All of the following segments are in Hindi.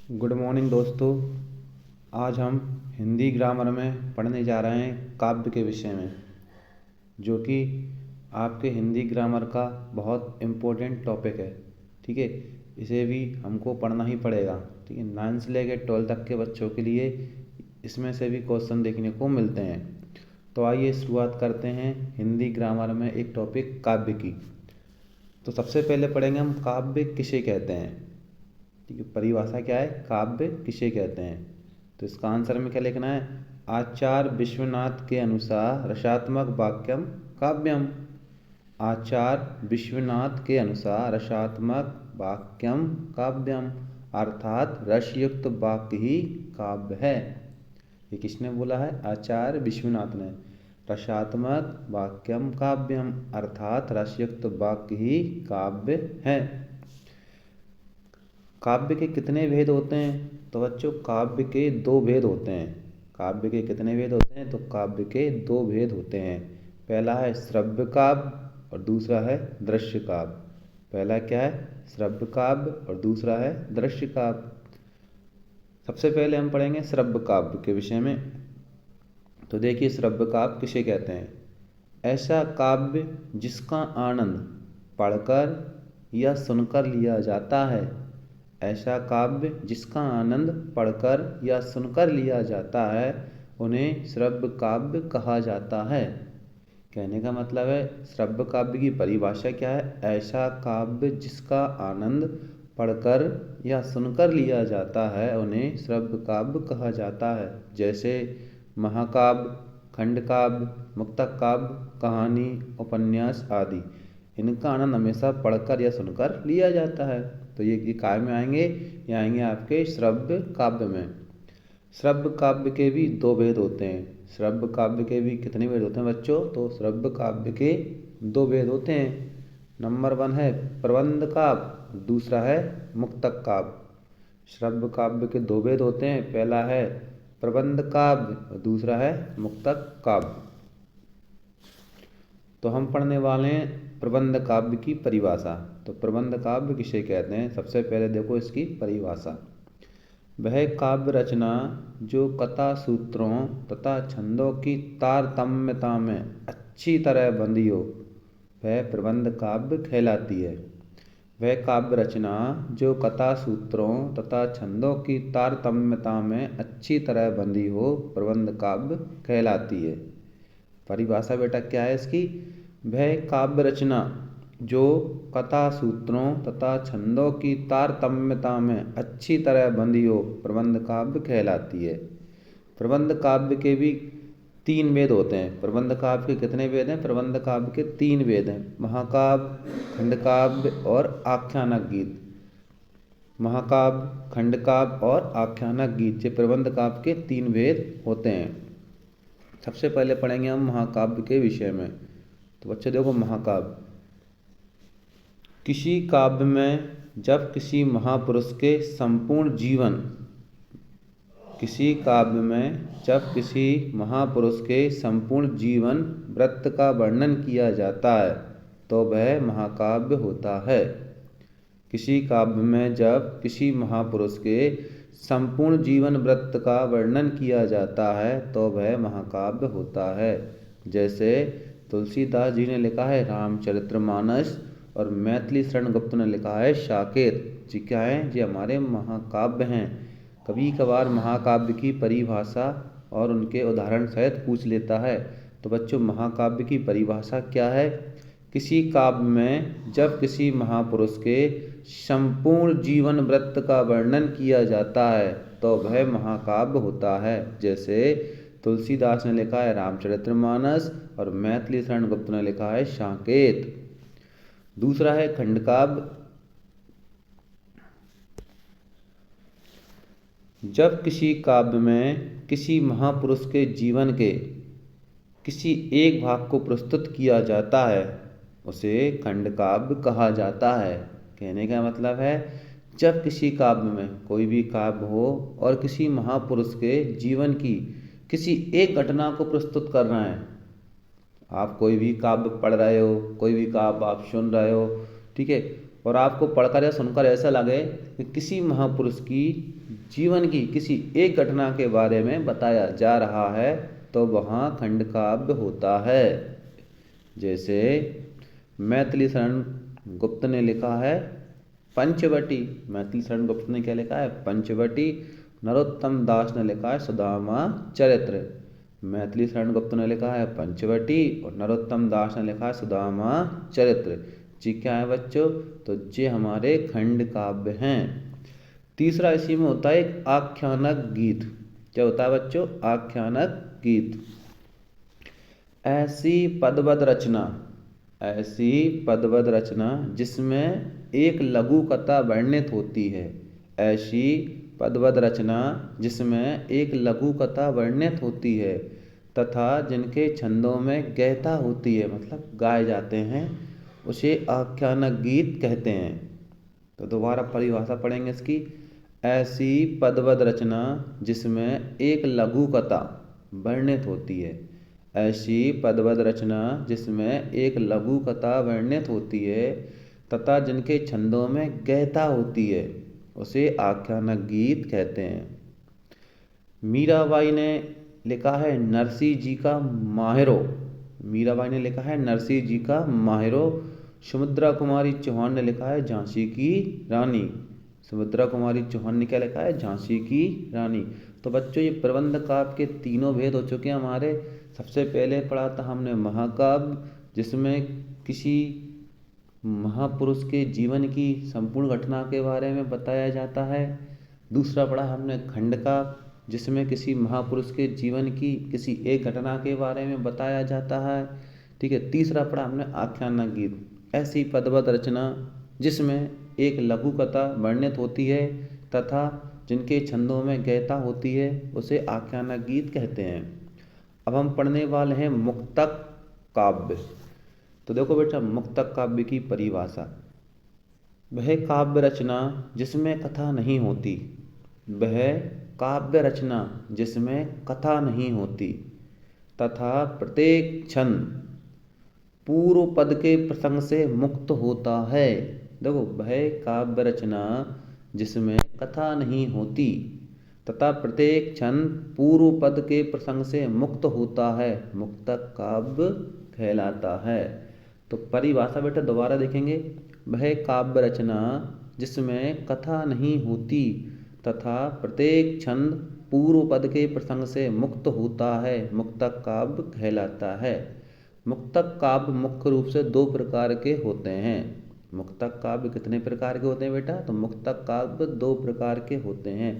गुड मॉर्निंग दोस्तों। आज हम हिंदी ग्रामर में पढ़ने जा रहे हैं काव्य के विषय में, जो कि आपके हिंदी ग्रामर का बहुत इम्पोर्टेंट टॉपिक है। ठीक है, इसे भी हमको पढ़ना ही पड़ेगा। ठीक है, 9 से लेकर 12 तक के बच्चों के लिए इसमें से भी क्वेश्चन देखने को मिलते हैं। तो आइए शुरुआत करते हैं हिंदी ग्रामर में एक टॉपिक काव्य की। तो सबसे पहले पढ़ेंगे हम काव्य किसे कहते हैं। ठीक है, परिभाषा क्या है, काव्य किसे कहते हैं। तो इसका आंसर में क्या लिखना है, आचार्य विश्वनाथ के अनुसार रसात्मक वाक्यम काव्यम। आचार्य विश्वनाथ के अनुसार रसात्मक वाक्यम काव्यम, अर्थात रसयुक्त वाक्य ही काव्य है। ये किसने बोला है, आचार्य विश्वनाथ ने। रसात्मक वाक्यम काव्यम, अर्थात रसयुक्त वाक्य ही काव्य है। काव्य के कितने भेद होते हैं, तो बच्चों काव्य के 2 भेद होते हैं। काव्य के कितने भेद होते हैं, तो काव्य के 2 भेद होते हैं। पहला है श्रव्य काव्य और दूसरा है दृश्य काव्य। पहला क्या है, श्रव्य काव्य और दूसरा है दृश्य काव्य। सबसे पहले हम पढ़ेंगे श्रव्य काव्य के विषय में। तो देखिए, श्रव्य काव्य किसे कहते हैं। ऐसा काव्य जिसका आनंद पढ़कर या सुनकर लिया जाता है। ऐसा काव्य जिसका आनंद पढ़कर या सुनकर लिया जाता है, उन्हें श्रव्य काव्य कहा जाता है। कहने का मतलब है, श्रव्य काव्य की परिभाषा क्या है, ऐसा काव्य जिसका आनंद पढ़कर या सुनकर लिया जाता है, उन्हें श्रव्य काव्य कहा जाता है। जैसे महाकाव्य, खंड काव्य, मुक्तक काव्य, कहानी, उपन्यास आदि। इनका आनंद हमेशा पढ़कर या सुनकर लिया जाता है। तो ये काव्य में आएंगे, ये आएंगे आपके श्रव्य काव्य में। श्रव्य काव्य के भी 2 भेद होते हैं। श्रव्य काव्य के भी कितने भेद होते हैं बच्चों, तो श्रव्य काव्य के 2 भेद होते हैं। नंबर 1 है प्रबंध काव्य, दूसरा है मुक्तक काव्य। श्रव्य काव्य के 2 भेद होते हैं, पहला है प्रबंध काव्य और दूसरा है मुक्तक काव्य। तो हम पढ़ने वाले हैं प्रबंध काव्य की परिभाषा। तो प्रबंध काव्य किसे कहते हैं, सबसे पहले देखो इसकी परिभाषा। वह काव्य रचना जो कथा सूत्रों तथा छंदों की तारतम्यता में अच्छी तरह बंधी हो, वह प्रबंध काव्य कहलाती है। वह काव्य रचना जो कथा सूत्रों तथा छंदों की तारतम्यता में अच्छी तरह बंधी हो, प्रबंध काव्य कहलाती है। परिभाषा बेटा क्या है इसकी, वह काव्य रचना जो कथा सूत्रों तथा छंदों की तारतम्यता में अच्छी तरह बंधी हो, प्रबंध काव्य कहलाती है। प्रबंध काव्य के भी 3 वेद होते हैं। प्रबंध काव्य के कितने वेद हैं, प्रबंध काव्य के 3 वेद हैं, महाकाव्य, खंड काव्य और आख्यानक गीत। महाकाव्य, खंड काव्य और आख्यानक गीत, ये प्रबंध काव्य के 3 वेद होते हैं। सबसे पहले पढ़ेंगे हम महाकाव्य के विषय में। तो बच्चे देखो, महाकाव्य किसी काव्य में जब किसी महापुरुष के संपूर्ण जीवन, किसी काव्य में जब किसी महापुरुष के संपूर्ण जीवन वृत्त का वर्णन किया जाता है, तो वह महाकाव्य होता है। किसी काव्य में जब किसी महापुरुष के संपूर्ण जीवन वृत्त का वर्णन किया जाता है, तो वह महाकाव्य होता है। जैसे तुलसीदास जी ने लिखा है रामचरितमानस और मैथिली शरण गुप्त ने लिखा है साकेत। जी क्या है, जी हमारे महाकाव्य हैं। कभी कभार महाकाव्य की परिभाषा और उनके उदाहरण सहित पूछ लेता है। तो बच्चों, महाकाव्य की परिभाषा क्या है, किसी काव्य में जब किसी महापुरुष के संपूर्ण जीवन वृत्त का वर्णन किया जाता है, तो वह महाकाव्य होता है। जैसे तुलसीदास ने लिखा है रामचरितमानस और मैथिली शरण गुप्त ने लिखा है साकेत। दूसरा है खंड काव्य। जब किसी काव्य में किसी महापुरुष के जीवन के किसी एक भाग को प्रस्तुत किया जाता है, उसे खंड काव्य कहा जाता है। कहने का मतलब है, जब किसी काव्य में, कोई भी काव्य हो और किसी महापुरुष के जीवन की किसी एक घटना को प्रस्तुत कर रहे हैं, आप कोई भी काव्य पढ़ रहे हो, कोई भी काव्य आप सुन रहे हो, ठीक है, और आपको पढ़कर या सुनकर ऐसा लगे कि किसी महापुरुष की जीवन की किसी एक घटना के बारे में बताया जा रहा है, तो वहाँ खंड काव्य होता है। जैसे मैथिली शरण गुप्त ने लिखा है पंचवटी। मैथिली शरण गुप्त ने क्या लिखा है? पंचवटी। नरोत्तम दास ने लिखा है सुदामा चरित्र। मैथिली शरण गुप्त ने लिखा है पंचवटी और नरोत्तम दास ने लिखा है सुदामा चरित्र। जी क्या है बच्चों? तो ये हमारे खंड काव्य हैं। तीसरा इसी में होता है एक आख्यानक गीत। क्या होता है बच्चों? आख्यानक गीत। ऐसी पदबद्ध रचना जिसमें एक लघु कथा वर्णित होती है। ऐसी पदबद्ध रचना जिसमें एक लघु कथा वर्णित होती है तथा जिनके छंदों में गहता होती है, मतलब गाए जाते हैं, उसे आख्यानक गीत कहते हैं। तो दोबारा परिभाषा पढ़ेंगे इसकी। ऐसी पदबद्ध रचना जिसमें एक लघु कथा वर्णित होती है। ऐसी पदबद्ध रचना जिसमें एक लघु कथा वर्णित होती है तथा जिनके छंदों में गहता होती है, उसे आख्यानक गीत कहते हैं। मीराबाई ने लिखा है नरसिंह जी का माहेरो। मीराबाई ने लिखा है नरसिंह जी का माहेरो। सुमित्रा कुमारी चौहान ने लिखा है झांसी की रानी। सुमित्रा कुमारी चौहान ने क्या लिखा है? झांसी की रानी। तो बच्चों ये प्रबंध काव्य के तीनों भेद हो चुके हैं हमारे। सबसे पहले पढ़ा था हमने महाकाव्य, जिसमें किसी महापुरुष के जीवन की संपूर्ण घटना के बारे में बताया जाता है। दूसरा पढ़ा हमने खंड काव्य, जिसमें किसी महापुरुष के जीवन की किसी एक घटना के बारे में बताया जाता है। ठीक है। तीसरा पढ़ा हमने आख्यानक गीत। ऐसी पदबद्ध रचना जिसमें एक लघु कथा वर्णित होती है तथा जिनके छंदों में गहता होती है, उसे आख्यानक गीत कहते हैं। अब हम पढ़ने वाले हैं मुक्तक काव्य। तो देखो बेटा, मुक्तक काव्य की परिभाषा। वह काव्य रचना जिसमें कथा नहीं होती। वह काव्य रचना जिसमें कथा नहीं होती तथा प्रत्येक छंद पूर्व पद के प्रसंग से मुक्त होता है। देखो, वह काव्य रचना जिसमें कथा नहीं होती तथा प्रत्येक छंद पूर्व पद के प्रसंग से मुक्त होता है, मुक्तक काव्य कहलाता है। तो परिभाषा बेटा दोबारा देखेंगे। वह काव्य रचना जिसमें कथा नहीं होती तथा प्रत्येक छंद पूर्व पद के प्रसंग से मुक्त होता है, मुक्तक काव्य कहलाता है। मुक्तक काव्य मुख्य रूप से दो प्रकार के होते हैं। मुक्तक काव्य कितने प्रकार के होते हैं बेटा? तो मुक्तक काव्य दो प्रकार के होते हैं।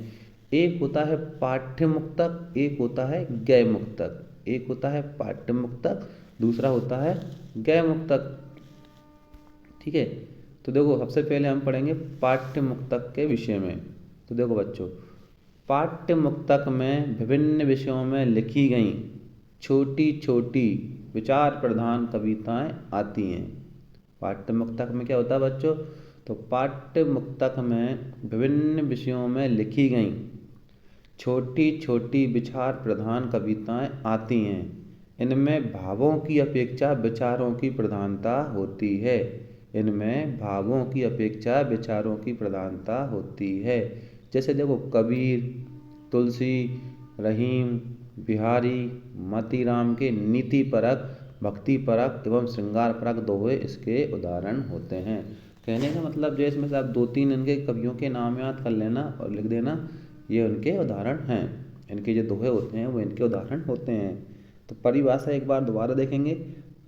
एक होता है पाठ्य मुक्तक, एक होता है गय मुक्तक। एक होता है पाठ्य मुक्तक, दूसरा होता है गय मुक्तक। ठीक है। तो देखो, सबसे पहले हम पढ़ेंगे पाठ्य मुक्तक के विषय में। तो देखो बच्चों, पाठ्य मुक्तक में विभिन्न विषयों में लिखी गई छोटी छोटी विचार प्रधान कविताएं आती हैं। पाठ्य मुक्तक में क्या होता है बच्चों? तो पाठ्य मुक्तक में विभिन्न विषयों में लिखी गई छोटी छोटी विचार प्रधान कविताएं आती हैं। इनमें भावों की अपेक्षा विचारों की प्रधानता होती है। इनमें भावों की अपेक्षा विचारों की प्रधानता होती है। जैसे देखो, कबीर, तुलसी, रहीम, बिहारी, मोतीराम के नीतिपरक, भक्तिपरक एवं श्रृंगारपरक दोहे इसके उदाहरण होते हैं। कहने का मतलब जो इसमें से आप दो तीन इनके कवियों के नाम याद कर लेना और लिख देना, ये उनके उदाहरण हैं। इनके जो दोहे होते हैं वो इनके उदाहरण होते हैं। तो परिभाषा एक बार दोबारा देखेंगे।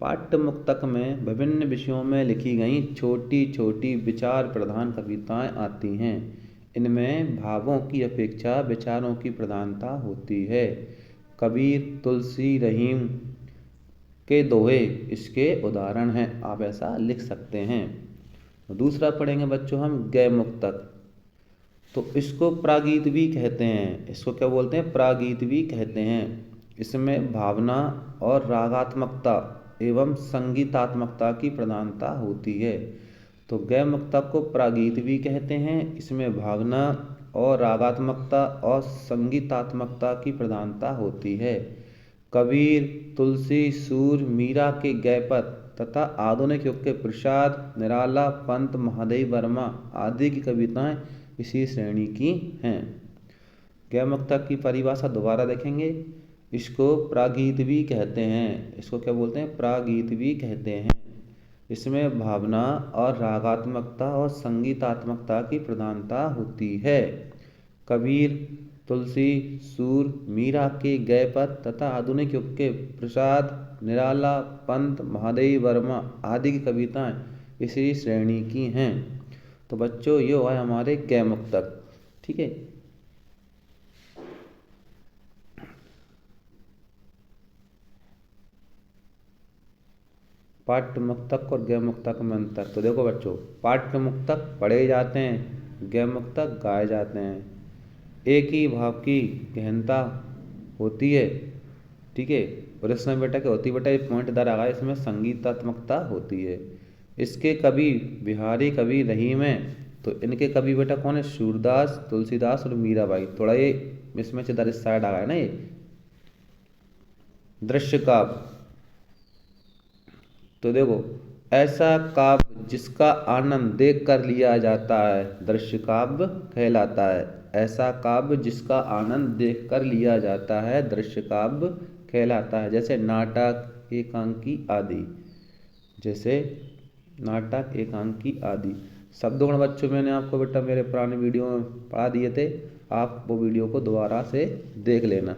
पाठ्य मुक्तक में विभिन्न विषयों में लिखी गई छोटी छोटी विचार प्रधान कविताएं आती हैं। इनमें भावों की अपेक्षा विचारों की प्रधानता होती है। कबीर, तुलसी, रहीम के दोहे इसके उदाहरण हैं। आप ऐसा लिख सकते हैं। दूसरा पढ़ेंगे बच्चों हम गय मुक्तक। तो इसको प्रागीत भी कहते हैं। इसको क्या बोलते हैं? प्रागीत भी कहते हैं। इसमें भावना और रागात्मकता एवं संगीतात्मकता की प्रधानता होती है। तो गय मुक्तक को प्रागीत भी कहते हैं। इसमें भावना और रागात्मकता और संगीतात्मकता की प्रधानता होती है। कबीर, तुलसी, सूर, मीरा के गय पर तथा आधुनिक युग के प्रसाद, निराला, पंत, महादेव वर्मा आदि की कविताएं इसी श्रेणी की हैं। गैमुक्तक की परिभाषा दोबारा देखेंगे। इसको प्रागीत भी कहते हैं। इसको क्या बोलते हैं? प्रागीत भी कहते हैं। इसमें भावना और रागात्मकता और संगीतात्मकता की प्रधानता होती है। कबीर, तुलसी, सूर, मीरा के गय पद तथा आधुनिक युग के प्रसाद, निराला, पंत, महादेव वर्मा आदि की कविताएं इसी श्रेणी की हैं। तो बच्चों ये हुआ हमारे गैमुक्तक। ठीक है। पाठ्य मुक्तक और गैमुक्तक में अंतर। तो देखो बच्चों, पाठ्य मुक्तक पढ़े जाते हैं, गैमुक्तक गाए जाते हैं। एक ही भाव की गहनता होती है। ठीक है। और इसमें बेटा क्या होती है? बेटा ये पॉइंट इधर आ गया, इसमें संगीतात्मकता होती है। इसके कवि बिहारी, कवि रहीम हैं। तो इनके कवि बेटा कौन है? सूरदास, तुलसीदास और मीराबाई। थोड़ा ये इसमें से इधर इस साइड आ गया ना। ये दृश्य काव्य। तो देखो, ऐसा काव्य जिसका आनंद देख कर लिया जाता है दृश्य काव्य कहलाता है। ऐसा काव्य जिसका आनंद देख कर लिया जाता है दृश्य काव्य कहलाता है। जैसे नाटक, एकांकी आदि। जैसे नाटक, एकांकी आदि। शब्दगुण बच्चों मैंने आपको बेटा मेरे पुराने वीडियो में पढ़ा दिए थे। आप वो वीडियो को दोबारा से देख लेना।